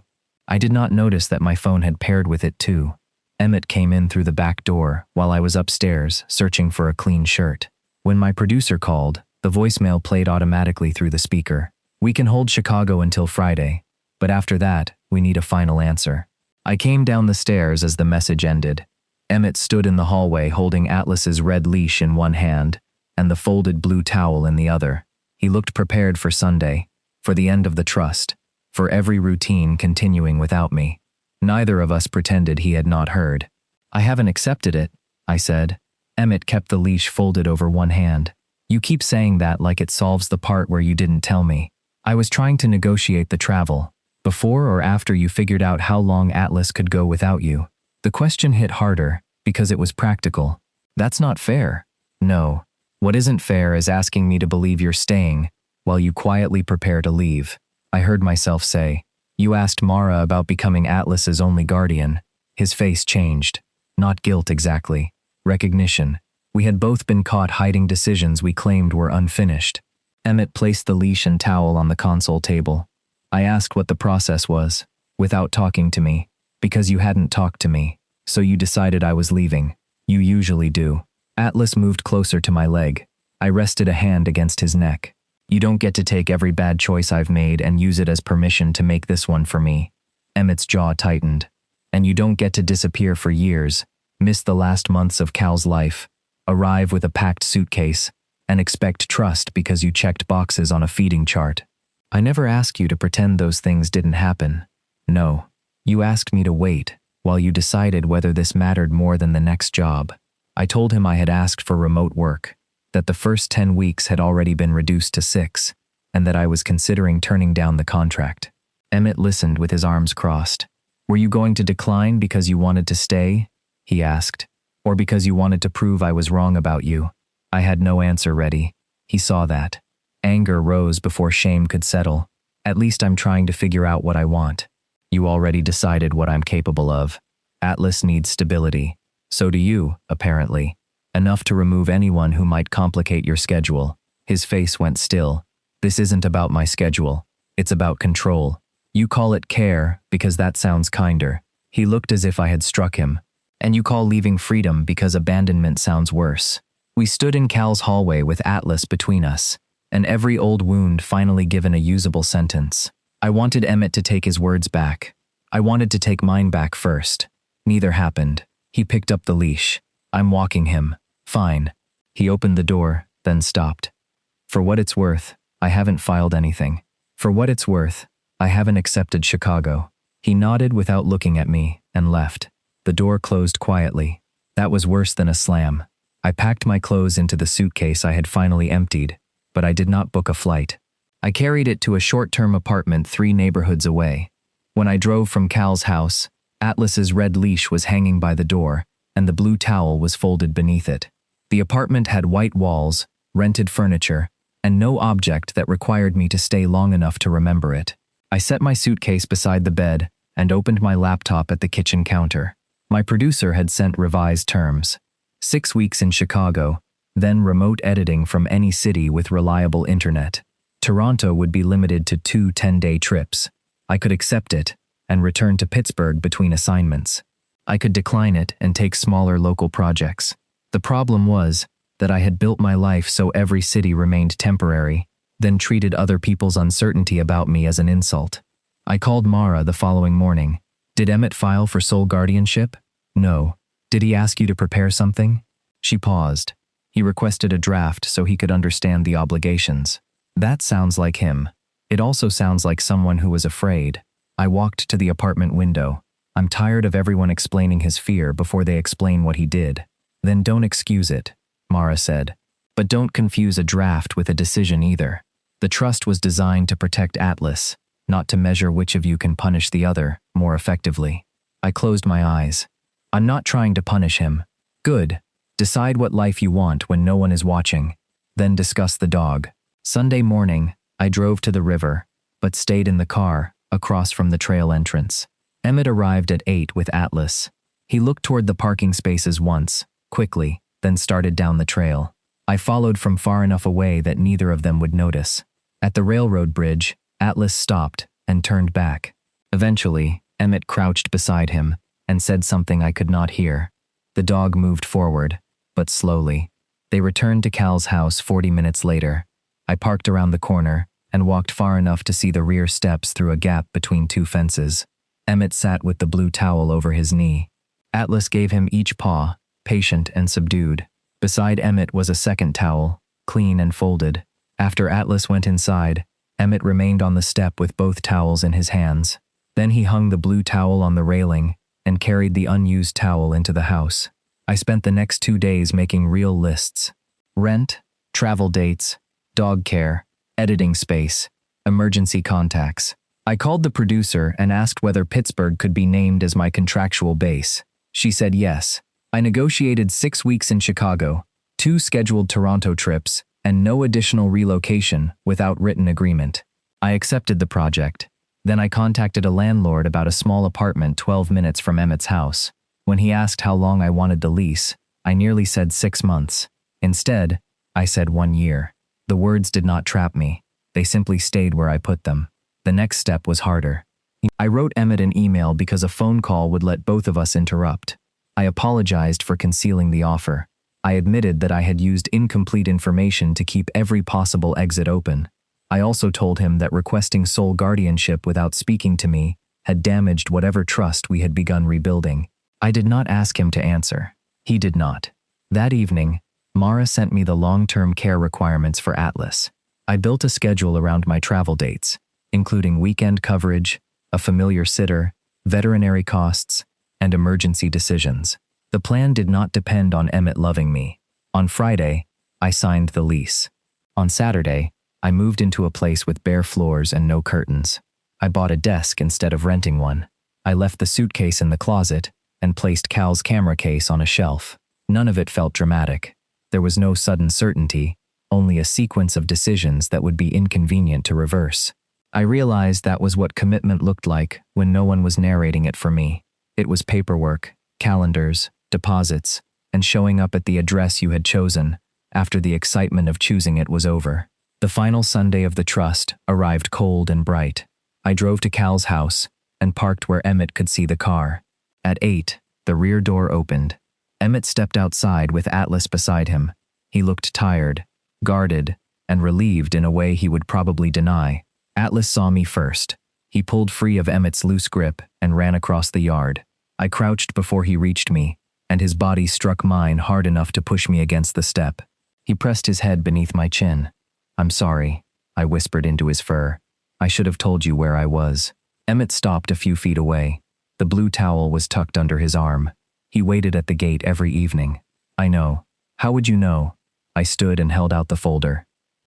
I did not notice that my phone had paired with it too. Emmett came in through the back door while I was upstairs searching for a clean shirt. When my producer called, the voicemail played automatically through the speaker. We can hold Chicago until Friday, but after that, we need a final answer. I came down the stairs as the message ended. Emmett stood in the hallway holding Atlas's red leash in one hand and the folded blue towel in the other. He looked prepared for Sunday, for the end of the trust, for every routine continuing without me. Neither of us pretended he had not heard. I haven't accepted it, I said. Emmett kept the leash folded over one hand. You keep saying that like it solves the part where you didn't tell me. I was trying to negotiate the travel, before or after you figured out how long Atlas could go without you. The question hit harder because it was practical. That's not fair. No. What isn't fair is asking me to believe you're staying while you quietly prepare to leave. I heard myself say. You asked Mara about becoming Atlas's only guardian. His face changed. Not guilt exactly. Recognition. We had both been caught hiding decisions we claimed were unfinished. Emmett placed the leash and towel on the console table. I asked what the process was, without talking to me, because you hadn't talked to me, so you decided I was leaving. You usually do. Atlas moved closer to my leg. I rested a hand against his neck. You don't get to take every bad choice I've made and use it as permission to make this one for me. Emmett's jaw tightened. And you don't get to disappear for years, miss the last months of Cal's life, arrive with a packed suitcase, and expect trust because you checked boxes on a feeding chart. I never asked you to pretend those things didn't happen. No, you asked me to wait while you decided whether this mattered more than the next job. I told him I had asked for remote work, that the first 10 weeks had already been reduced to 6, and that I was considering turning down the contract. Emmett listened with his arms crossed. Were you going to decline because you wanted to stay? He asked. Or because you wanted to prove I was wrong about you? I had no answer ready. He saw that. Anger rose before shame could settle. At least I'm trying to figure out what I want. You already decided what I'm capable of. Atlas needs stability. So do you, apparently. Enough to remove anyone who might complicate your schedule. His face went still. This isn't about my schedule. It's about control. You call it care because that sounds kinder. He looked as if I had struck him. And you call leaving freedom because abandonment sounds worse. We stood in Cal's hallway with Atlas between us, and every old wound finally given a usable sentence. I wanted Emmett to take his words back. I wanted to take mine back first. Neither happened. He picked up the leash. I'm walking him. Fine. He opened the door, then stopped. For what it's worth, I haven't filed anything. For what it's worth, I haven't accepted Chicago. He nodded without looking at me and left. The door closed quietly. That was worse than a slam. I packed my clothes into the suitcase I had finally emptied, but I did not book a flight. I carried it to a short-term apartment 3 neighborhoods away. When I drove from Cal's house, Atlas's red leash was hanging by the door, and the blue towel was folded beneath it. The apartment had white walls, rented furniture, and no object that required me to stay long enough to remember it. I set my suitcase beside the bed and opened my laptop at the kitchen counter. My producer had sent revised terms. 6 weeks in Chicago, then remote editing from any city with reliable internet. Toronto would be limited to 2 10-day trips. I could accept it and return to Pittsburgh between assignments. I could decline it and take smaller local projects. The problem was that I had built my life so every city remained temporary, then treated other people's uncertainty about me as an insult. I called Mara the following morning. Did Emmett file for sole guardianship? No. Did he ask you to prepare something? She paused. He requested a draft so he could understand the obligations. That sounds like him. It also sounds like someone who was afraid. I walked to the apartment window. I'm tired of everyone explaining his fear before they explain what he did. Then don't excuse it, Mara said. But don't confuse a draft with a decision either. The trust was designed to protect Atlas, not to measure which of you can punish the other more effectively. I closed my eyes. I'm not trying to punish him. Good. Decide what life you want when no one is watching. Then discuss the dog. Sunday morning, I drove to the river, but stayed in the car across from the trail entrance. Emmett arrived at 8 with Atlas. He looked toward the parking spaces once, quickly, then started down the trail. I followed from far enough away that neither of them would notice. At the railroad bridge, Atlas stopped and turned back. Eventually, Emmett crouched beside him and said something I could not hear. The dog moved forward, but slowly. They returned to Cal's house 40 minutes later. I parked around the corner and walked far enough to see the rear steps through a gap between 2 fences. Emmett sat with the blue towel over his knee. Atlas gave him each paw, patient and subdued. Beside Emmett was a second towel, clean and folded. After Atlas went inside, Emmett remained on the step with both towels in his hands. Then he hung the blue towel on the railing and carried the unused towel into the house. I spent the next 2 days making real lists. Rent, travel dates, dog care, editing space, emergency contacts. I called the producer and asked whether Pittsburgh could be named as my contractual base. She said yes. I negotiated 6 weeks in Chicago, 2 scheduled Toronto trips, and no additional relocation without written agreement. I accepted the project. Then I contacted a landlord about a small apartment 12 minutes from Emmett's house. When he asked how long I wanted the lease, I nearly said 6 months. Instead, I said 1 year. The words did not trap me. They simply stayed where I put them. The next step was harder. I wrote Emmett an email because a phone call would let both of us interrupt. I apologized for concealing the offer. I admitted that I had used incomplete information to keep every possible exit open. I also told him that requesting sole guardianship without speaking to me had damaged whatever trust we had begun rebuilding. I did not ask him to answer. He did not. That evening, Mara sent me the long-term care requirements for Atlas. I built a schedule around my travel dates, including weekend coverage, a familiar sitter, veterinary costs, and emergency decisions. The plan did not depend on Emmett loving me. On Friday, I signed the lease. On Saturday, I moved into a place with bare floors and no curtains. I bought a desk instead of renting one. I left the suitcase in the closet and placed Cal's camera case on a shelf. None of it felt dramatic. There was no sudden certainty, only a sequence of decisions that would be inconvenient to reverse. I realized that was what commitment looked like when no one was narrating it for me. It was paperwork, calendars, deposits, and showing up at the address you had chosen after the excitement of choosing it was over. The final Sunday of the trust arrived cold and bright. I drove to Cal's house and parked where Emmett could see the car. At 8, the rear door opened. Emmett stepped outside with Atlas beside him. He looked tired, guarded, and relieved in a way he would probably deny. Atlas saw me first. He pulled free of Emmett's loose grip and ran across the yard. I crouched before he reached me, and his body struck mine hard enough to push me against the step. He pressed his head beneath my chin. "I'm sorry," I whispered into his fur. "I should have told you where I was." Emmett stopped a few feet away. The blue towel was tucked under his arm. He waited at the gate every evening. I know. How would you know? I stood and held out the folder.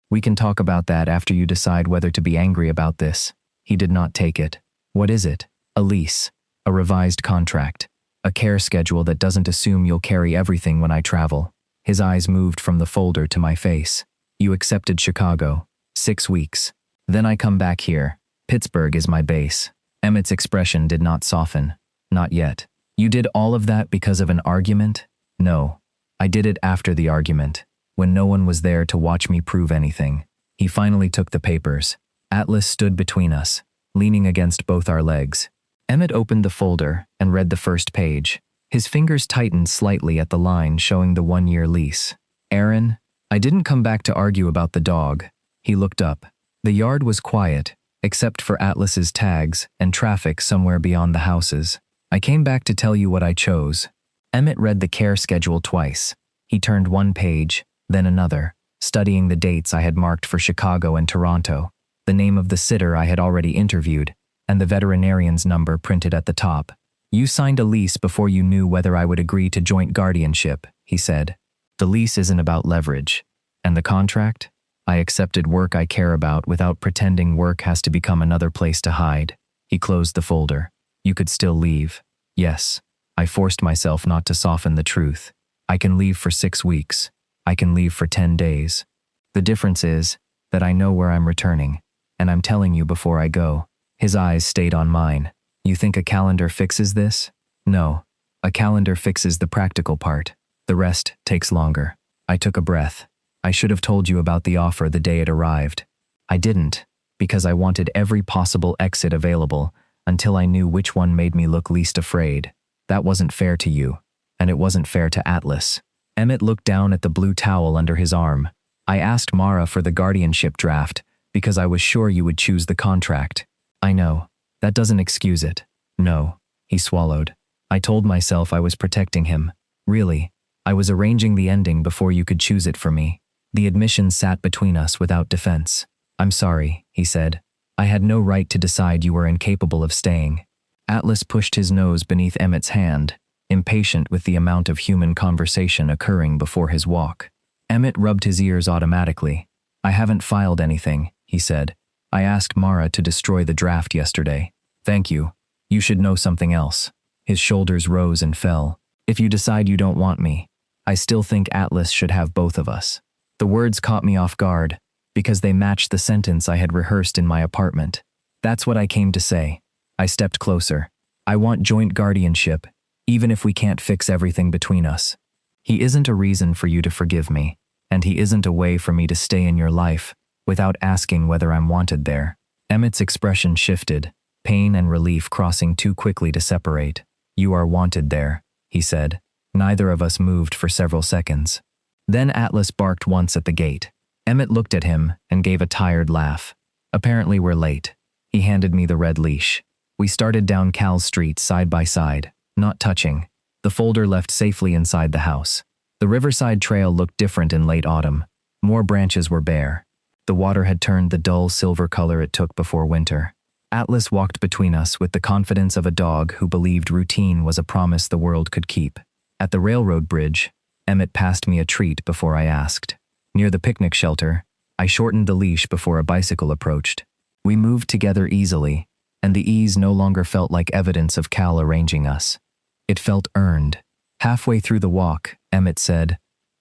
We can talk about that after you decide whether to be angry about this. He did not take it. What is it? A lease. A revised contract. A care schedule that doesn't assume you'll carry everything when I travel. His eyes moved from the folder to my face. You accepted Chicago. 6 weeks. Then I come back here. Pittsburgh is my base. Emmett's expression did not soften. Not yet. You did all of that because of an argument? No. I did it after the argument, when no one was there to watch me prove anything. He finally took the papers. Atlas stood between us, leaning against both our legs. Emmett opened the folder and read the first page. His fingers tightened slightly at the line showing the 1-year lease. Aaron, I didn't come back to argue about the dog. He looked up. The yard was quiet, except for Atlas's tags and traffic somewhere beyond the houses. I came back to tell you what I chose. Emmett read the care schedule twice. He turned one page, then another, studying the dates I had marked for Chicago and Toronto, the name of the sitter I had already interviewed, and the veterinarian's number printed at the top. You signed a lease before you knew whether I would agree to joint guardianship, he said. The lease isn't about leverage. And the contract? I accepted work I care about without pretending work has to become another place to hide. He closed the folder. You could still leave. Yes. I forced myself not to soften the truth. I can leave for 6 weeks. I can leave for 10 days. The difference is that I know where I'm returning, and I'm telling you before I go. His eyes stayed on mine. You think a calendar fixes this? No. A calendar fixes the practical part. The rest takes longer. I took a breath. I should have told you about the offer the day it arrived. I didn't, because I wanted every possible exit available until I knew which one made me look least afraid. That wasn't fair to you, and it wasn't fair to Atlas. Emmett looked down at the blue towel under his arm. I asked Mara for the guardianship draft because I was sure you would choose the contract. I know. That doesn't excuse it. No. He swallowed. I told myself I was protecting him. Really. I was arranging the ending before you could choose it for me. The admission sat between us without defense. I'm sorry, he said. I had no right to decide you were incapable of staying. Atlas pushed his nose beneath Emmett's hand, impatient with the amount of human conversation occurring before his walk. Emmett rubbed his ears automatically. I haven't filed anything, he said. I asked Mara to destroy the draft yesterday. Thank you. You should know something else. His shoulders rose and fell. If you decide you don't want me, I still think Atlas should have both of us. The words caught me off guard, because they matched the sentence I had rehearsed in my apartment. That's what I came to say. I stepped closer. I want joint guardianship, even if we can't fix everything between us. He isn't a reason for you to forgive me, and he isn't a way for me to stay in your life without asking whether I'm wanted there. Emmett's expression shifted, pain and relief crossing too quickly to separate. You are wanted there, he said. Neither of us moved for several seconds. Then Atlas barked once at the gate. Emmett looked at him and gave a tired laugh. Apparently we're late. He handed me the red leash. We started down Cal's street side by side, not touching. The folder left safely inside the house. The riverside trail looked different in late autumn. More branches were bare. The water had turned the dull silver color it took before winter. Atlas walked between us with the confidence of a dog who believed routine was a promise the world could keep. At the railroad bridge, Emmett passed me a treat before I asked. Near the picnic shelter, I shortened the leash before a bicycle approached. We moved together easily, and the ease no longer felt like evidence of Cal arranging us. It felt earned. Halfway through the walk, Emmett said,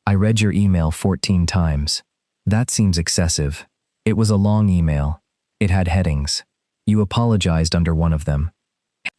I read your email 14 times. That seems excessive. It was a long email. It had headings. You apologized under one of them.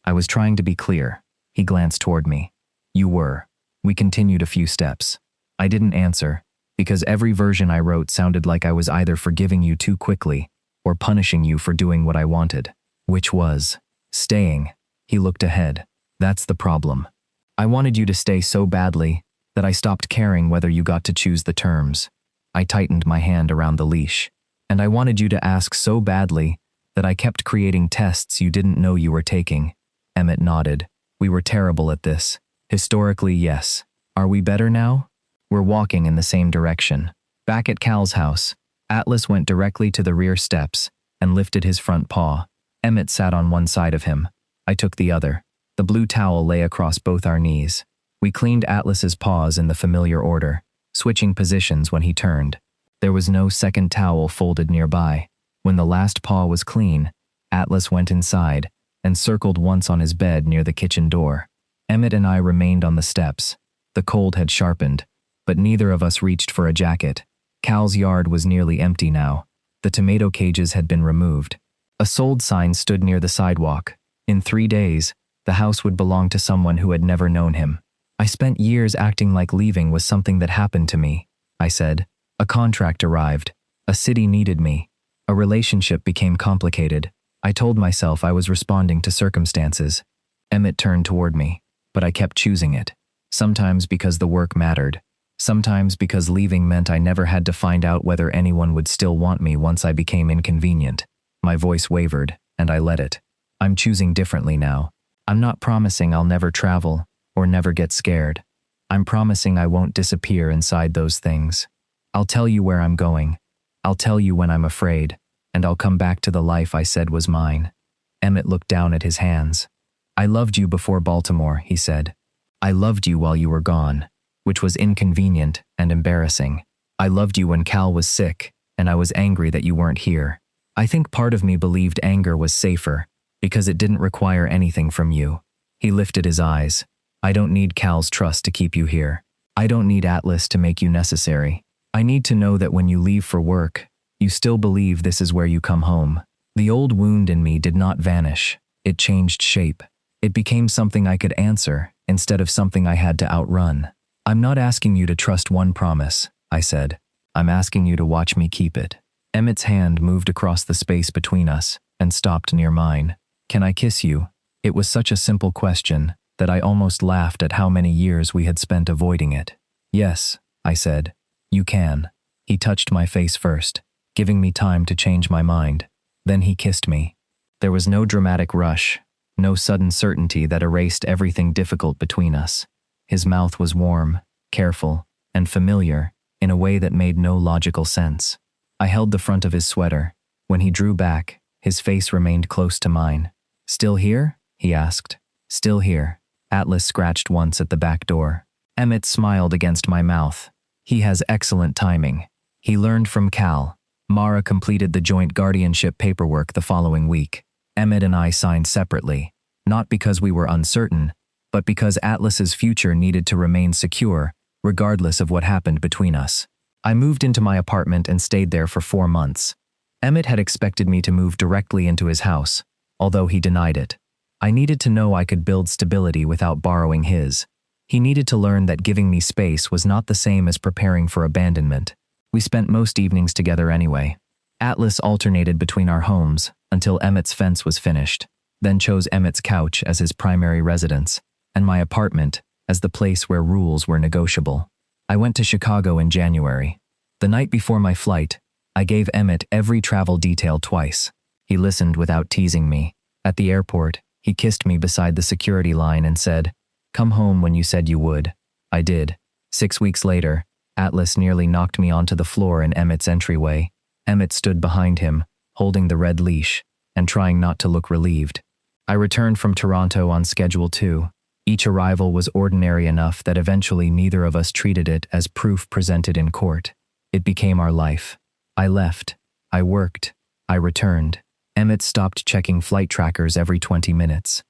I was trying to be clear. He glanced toward me. You were. We continued a few steps. I didn't answer, because every version I wrote sounded like I was either forgiving you too quickly or punishing you for doing what I wanted. Which was staying. He looked ahead. That's the problem. I wanted you to stay so badly that I stopped caring whether you got to choose the terms. I tightened my hand around the leash. And I wanted you to ask so badly that I kept creating tests you didn't know you were taking. Emmett nodded. We were terrible at this. Historically, yes. Are we better now? We're walking in the same direction. Back at Cal's house, Atlas went directly to the rear steps and lifted his front paw. Emmett sat on one side of him. I took the other. The blue towel lay across both our knees. We cleaned Atlas's paws in the familiar order, switching positions when he turned. There was no second towel folded nearby. When the last paw was clean, Atlas went inside and circled once on his bed near the kitchen door. Emmett and I remained on the steps. The cold had sharpened, but neither of us reached for a jacket. Cal's yard was nearly empty now. The tomato cages had been removed. A sold sign stood near the sidewalk. In 3 days, the house would belong to someone who had never known him. I spent years acting like leaving was something that happened to me, I said. A contract arrived. A city needed me. A relationship became complicated. I told myself I was responding to circumstances. Emmett turned toward me, but I kept choosing it. Sometimes because the work mattered. Sometimes because leaving meant I never had to find out whether anyone would still want me once I became inconvenient. My voice wavered, and I let it. I'm choosing differently now. I'm not promising I'll never travel or never get scared. I'm promising I won't disappear inside those things. I'll tell you where I'm going. I'll tell you when I'm afraid, and I'll come back to the life I said was mine. Emmett looked down at his hands. I loved you before Baltimore, he said. I loved you while you were gone, which was inconvenient and embarrassing. I loved you when Cal was sick, and I was angry that you weren't here. I think part of me believed anger was safer, because it didn't require anything from you. He lifted his eyes. I don't need Cal's trust to keep you here. I don't need Atlas to make you necessary. I need to know that when you leave for work, you still believe this is where you come home. The old wound in me did not vanish. It changed shape. It became something I could answer instead of something I had to outrun. I'm not asking you to trust one promise, I said. I'm asking you to watch me keep it. Emmett's hand moved across the space between us and stopped near mine. Can I kiss you? It was such a simple question that I almost laughed at how many years we had spent avoiding it. Yes, I said. You can. He touched my face first, giving me time to change my mind. Then he kissed me. There was no dramatic rush, no sudden certainty that erased everything difficult between us. His mouth was warm, careful, and familiar in a way that made no logical sense. I held the front of his sweater. When he drew back, his face remained close to mine. Still here? He asked. Still here. Atlas scratched once at the back door. Emmett smiled against my mouth. He has excellent timing. He learned from Cal. Mara completed the joint guardianship paperwork the following week. Emmett and I signed separately, not because we were uncertain, but because Atlas's future needed to remain secure, regardless of what happened between us. I moved into my apartment and stayed there for 4 months. Emmett had expected me to move directly into his house, although he denied it. I needed to know I could build stability without borrowing his. He needed to learn that giving me space was not the same as preparing for abandonment. We spent most evenings together anyway. Atlas alternated between our homes until Emmett's fence was finished, then chose Emmett's couch as his primary residence, and my apartment as the place where rules were negotiable. I went to Chicago in January. The night before my flight, I gave Emmett every travel detail twice. He listened without teasing me. At the airport, he kissed me beside the security line and said, "Come home when you said you would." I did. 6 weeks later, Atlas nearly knocked me onto the floor in Emmett's entryway. Emmett stood behind him, holding the red leash, and trying not to look relieved. I returned from Toronto on schedule 2. Each arrival was ordinary enough that eventually neither of us treated it as proof presented in court. It became our life. I left. I worked. I returned. Emmett stopped checking flight trackers every 20 minutes.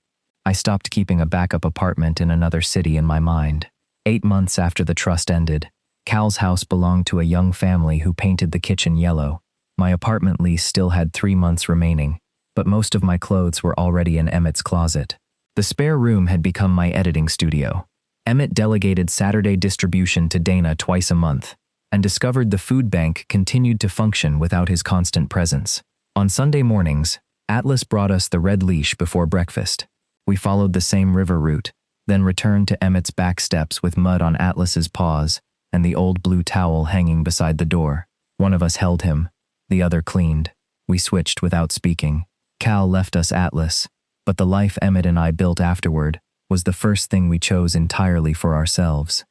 I stopped keeping a backup apartment in another city in my mind. 8 months after the trust ended, Cal's house belonged to a young family who painted the kitchen yellow. My apartment lease still had 3 months remaining, but most of my clothes were already in Emmett's closet. The spare room had become my editing studio. Emmett delegated Saturday distribution to Dana twice a month, and discovered the food bank continued to function without his constant presence. On Sunday mornings, Atlas brought us the red leash before breakfast. We followed the same river route, then returned to Emmett's back steps with mud on Atlas's paws and the old blue towel hanging beside the door. One of us held him, the other cleaned. We switched without speaking. Cal left us Atlas, but the life Emmett and I built afterward was the first thing we chose entirely for ourselves.